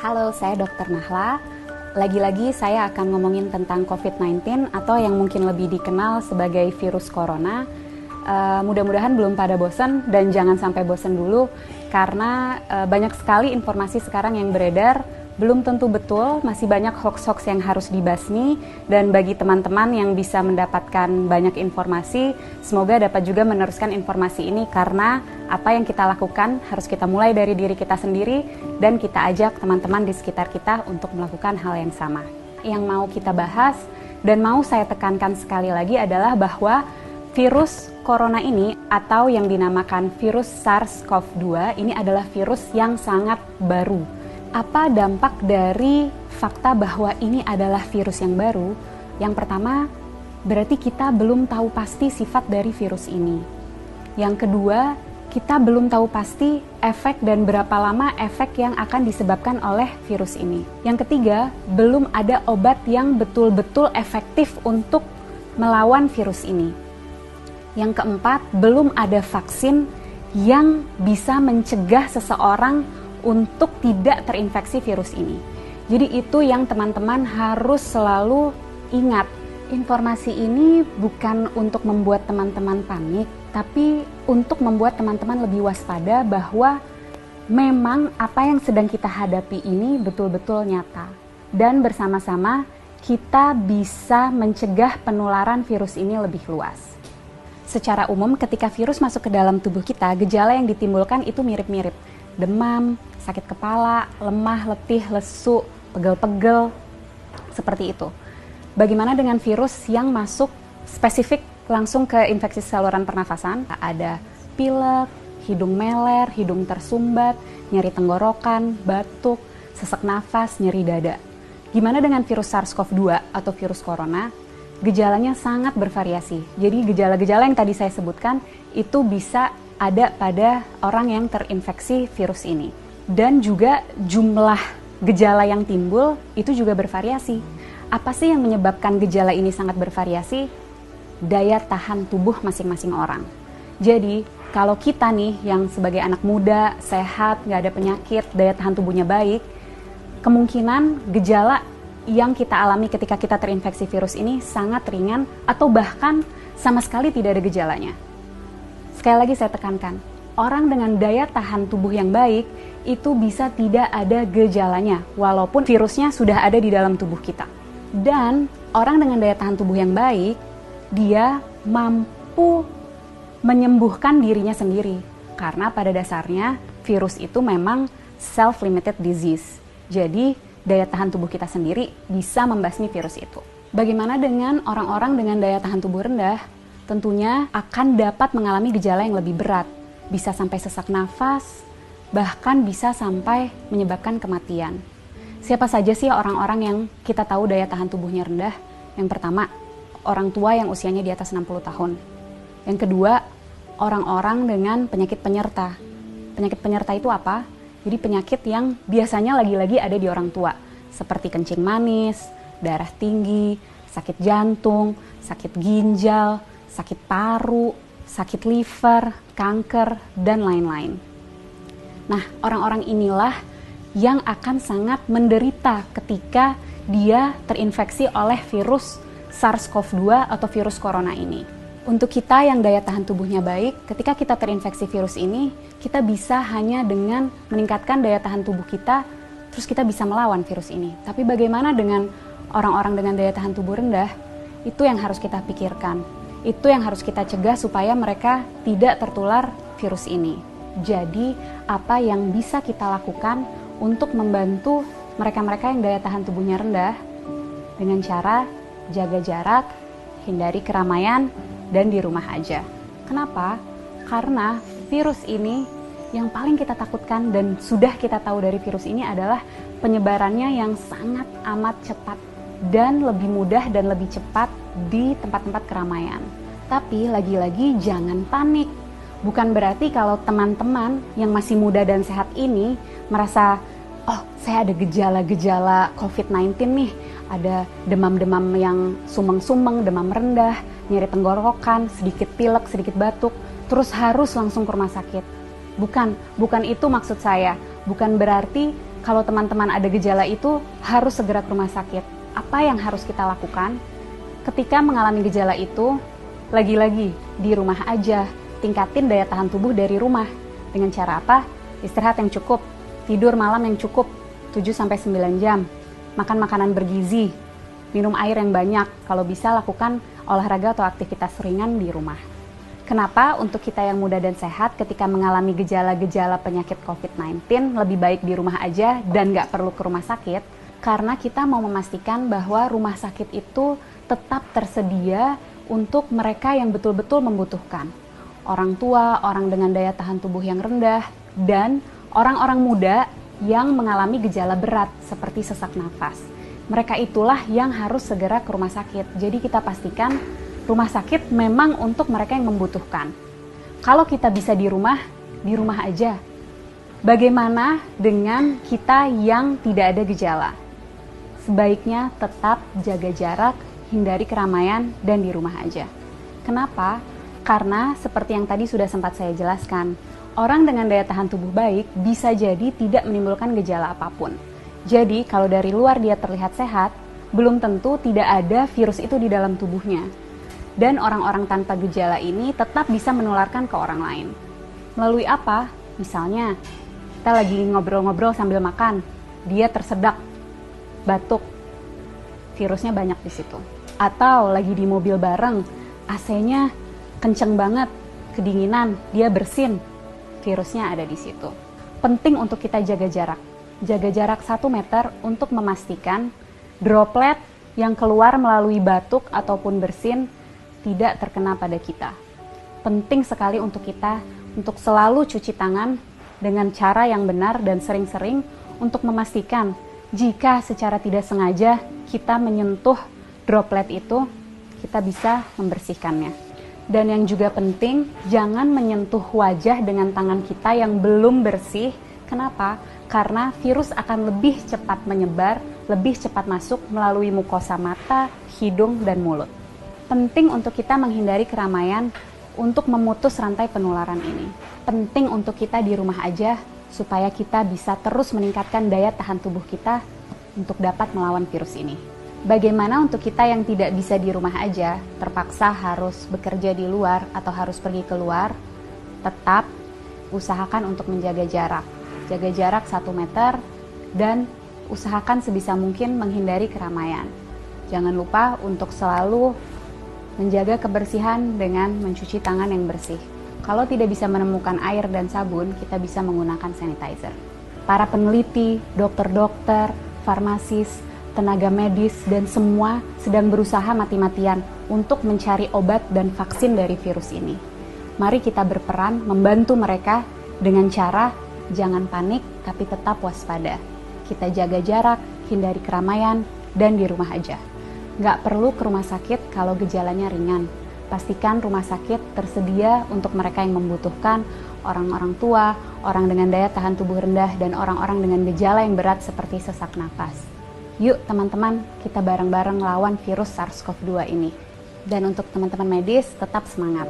Halo, saya Dr. Nahla. Lagi-lagi saya akan ngomongin tentang COVID-19 atau yang mungkin lebih dikenal sebagai virus corona. Mudah-mudahan belum pada bosan dan jangan sampai bosan dulu karena banyak sekali informasi sekarang yang beredar, belum tentu betul, masih banyak hoax-hoax yang harus dibasmi, dan bagi teman-teman yang bisa mendapatkan banyak informasi, semoga dapat juga meneruskan informasi ini karena apa yang kita lakukan harus kita mulai dari diri kita sendiri dan kita ajak teman-teman di sekitar kita untuk melakukan hal yang sama. Yang mau kita bahas dan mau saya tekankan sekali lagi adalah bahwa virus corona ini atau yang dinamakan virus SARS-CoV-2 ini adalah virus yang sangat baru. Apa dampak dari fakta bahwa ini adalah virus yang baru? Yang pertama, berarti kita belum tahu pasti sifat dari virus ini. Yang kedua, kita belum tahu pasti efek dan berapa lama efek yang akan disebabkan oleh virus ini. Yang ketiga, belum ada obat yang betul-betul efektif untuk melawan virus ini. Yang keempat, belum ada vaksin yang bisa mencegah seseorang untuk tidak terinfeksi virus ini. Jadi itu yang teman-teman harus selalu ingat. Informasi ini bukan untuk membuat teman-teman panik, tapi untuk membuat teman-teman lebih waspada bahwa memang apa yang sedang kita hadapi ini betul-betul nyata. Dan bersama-sama kita bisa mencegah penularan virus ini lebih luas. Secara umum ketika virus masuk ke dalam tubuh kita, gejala yang ditimbulkan itu mirip-mirip. Demam, sakit kepala, lemah, letih, lesu, pegel-pegel, seperti itu. Bagaimana dengan virus yang masuk spesifik langsung ke infeksi saluran pernafasan? Ada pilek, hidung meler, hidung tersumbat, nyeri tenggorokan, batuk, sesak nafas, nyeri dada. Gimana dengan virus SARS-CoV-2 atau virus corona? Gejalanya sangat bervariasi. Jadi gejala-gejala yang tadi saya sebutkan itu bisa ada pada orang yang terinfeksi virus ini. Dan juga jumlah gejala yang timbul itu juga bervariasi. Apa sih yang menyebabkan gejala ini sangat bervariasi? Daya tahan tubuh masing-masing orang. Jadi kalau kita nih yang sebagai anak muda, sehat, nggak ada penyakit, daya tahan tubuhnya baik, kemungkinan gejala yang kita alami ketika kita terinfeksi virus ini sangat ringan atau bahkan sama sekali tidak ada gejalanya. Sekali lagi saya tekankan, orang dengan daya tahan tubuh yang baik itu bisa tidak ada gejalanya walaupun virusnya sudah ada di dalam tubuh kita. Dan orang dengan daya tahan tubuh yang baik, dia mampu menyembuhkan dirinya sendiri karena pada dasarnya virus itu memang self-limited disease. Jadi daya tahan tubuh kita sendiri bisa membasmi virus itu. Bagaimana dengan orang-orang dengan daya tahan tubuh rendah? Tentunya akan dapat mengalami gejala yang lebih berat, bisa sampai sesak nafas, bahkan bisa sampai menyebabkan kematian. Siapa saja sih orang-orang yang kita tahu daya tahan tubuhnya rendah? Yang pertama, orang tua yang usianya di atas 60 tahun. Yang kedua, orang-orang dengan penyakit penyerta. Penyakit penyerta itu apa? Jadi penyakit yang biasanya lagi-lagi ada di orang tua, seperti kencing manis, darah tinggi, sakit jantung, sakit ginjal, sakit paru, sakit liver, kanker, dan lain-lain. Nah, orang-orang inilah yang akan sangat menderita ketika dia terinfeksi oleh virus SARS-CoV-2 atau virus corona ini. Untuk kita yang daya tahan tubuhnya baik, ketika kita terinfeksi virus ini, kita bisa hanya dengan meningkatkan daya tahan tubuh kita, terus kita bisa melawan virus ini. Tapi bagaimana dengan orang-orang dengan daya tahan tubuh rendah? Itu yang harus kita pikirkan. Itu yang harus kita cegah supaya mereka tidak tertular virus ini. Jadi, apa yang bisa kita lakukan untuk membantu mereka-mereka yang daya tahan tubuhnya rendah? Dengan cara jaga jarak, hindari keramaian, dan di rumah aja. Kenapa? Karena virus ini yang paling kita takutkan dan sudah kita tahu dari virus ini adalah penyebarannya yang sangat amat cepat dan lebih mudah dan lebih cepat di tempat-tempat keramaian. Tapi lagi-lagi jangan panik. Bukan berarti kalau teman-teman yang masih muda dan sehat ini merasa, oh saya ada gejala-gejala COVID-19 nih, ada demam-demam yang sumeng-sumeng, demam rendah, nyeri tenggorokan, sedikit pilek, sedikit batuk, terus harus langsung ke rumah sakit. Bukan itu maksud saya. Bukan berarti Kalau teman-teman ada gejala itu, harus segera ke rumah sakit. Apa yang harus kita lakukan? Ketika mengalami gejala itu, lagi-lagi di rumah aja, tingkatin daya tahan tubuh dari rumah. Dengan cara apa? Istirahat yang cukup, tidur malam yang cukup, 7-9 jam, makan makanan bergizi, minum air yang banyak, kalau bisa lakukan olahraga atau aktivitas ringan di rumah. Kenapa untuk kita yang muda dan sehat ketika mengalami gejala-gejala penyakit COVID-19 lebih baik di rumah aja dan nggak perlu ke rumah sakit? Karena kita mau memastikan bahwa rumah sakit itu tetap tersedia untuk mereka yang betul-betul membutuhkan. Orang tua, orang dengan daya tahan tubuh yang rendah, dan orang-orang muda yang mengalami gejala berat seperti sesak nafas. Mereka itulah yang harus segera ke rumah sakit. Jadi kita pastikan rumah sakit memang untuk mereka yang membutuhkan. Kalau kita bisa di rumah aja. Bagaimana dengan kita yang tidak ada gejala? Sebaiknya tetap jaga jarak, hindari keramaian, dan di rumah aja. Kenapa? Karena seperti yang tadi sudah sempat saya jelaskan, orang dengan daya tahan tubuh baik bisa jadi tidak menimbulkan gejala apapun. Jadi kalau dari luar dia terlihat sehat, belum tentu tidak ada virus itu di dalam tubuhnya. Dan orang-orang tanpa gejala ini tetap bisa menularkan ke orang lain. Melalui apa? Misalnya, kita lagi ngobrol-ngobrol sambil makan, dia tersedak, batuk, virusnya banyak di situ. Atau lagi di mobil bareng, AC-nya kenceng banget, kedinginan, dia bersin, virusnya ada di situ. Penting untuk kita jaga jarak 1 meter untuk memastikan droplet yang keluar melalui batuk ataupun bersin tidak terkena pada kita. Penting sekali untuk kita untuk selalu cuci tangan dengan cara yang benar dan sering-sering untuk memastikan jika secara tidak sengaja kita menyentuh droplet itu, kita bisa membersihkannya. Dan yang juga penting, jangan menyentuh wajah dengan tangan kita yang belum bersih. Kenapa? Karena virus akan lebih cepat menyebar, lebih cepat masuk melalui mukosa mata, hidung, dan mulut. Penting untuk kita menghindari keramaian untuk memutus rantai penularan ini. Penting untuk kita di rumah aja supaya kita bisa terus meningkatkan daya tahan tubuh kita untuk dapat melawan virus ini. Bagaimana untuk kita yang tidak bisa di rumah aja, terpaksa harus bekerja di luar atau harus pergi keluar, tetap usahakan untuk menjaga jarak. Jaga jarak 1 meter dan usahakan sebisa mungkin menghindari keramaian. Jangan lupa untuk selalu menjaga kebersihan dengan mencuci tangan yang bersih. Kalau tidak bisa menemukan air dan sabun, kita bisa menggunakan sanitizer. Para peneliti, dokter-dokter, farmasis, tenaga medis, dan semua sedang berusaha mati-matian untuk mencari obat dan vaksin dari virus ini. Mari kita berperan membantu mereka dengan cara jangan panik, tapi tetap waspada. Kita jaga jarak, hindari keramaian, dan di rumah aja. Nggak perlu ke rumah sakit kalau gejalanya ringan. Pastikan rumah sakit tersedia untuk mereka yang membutuhkan, orang-orang tua, orang dengan daya tahan tubuh rendah, dan orang-orang dengan gejala yang berat seperti sesak nafas. Yuk teman-teman, kita bareng-bareng lawan virus SARS-CoV-2 ini. Dan untuk teman-teman medis, tetap semangat.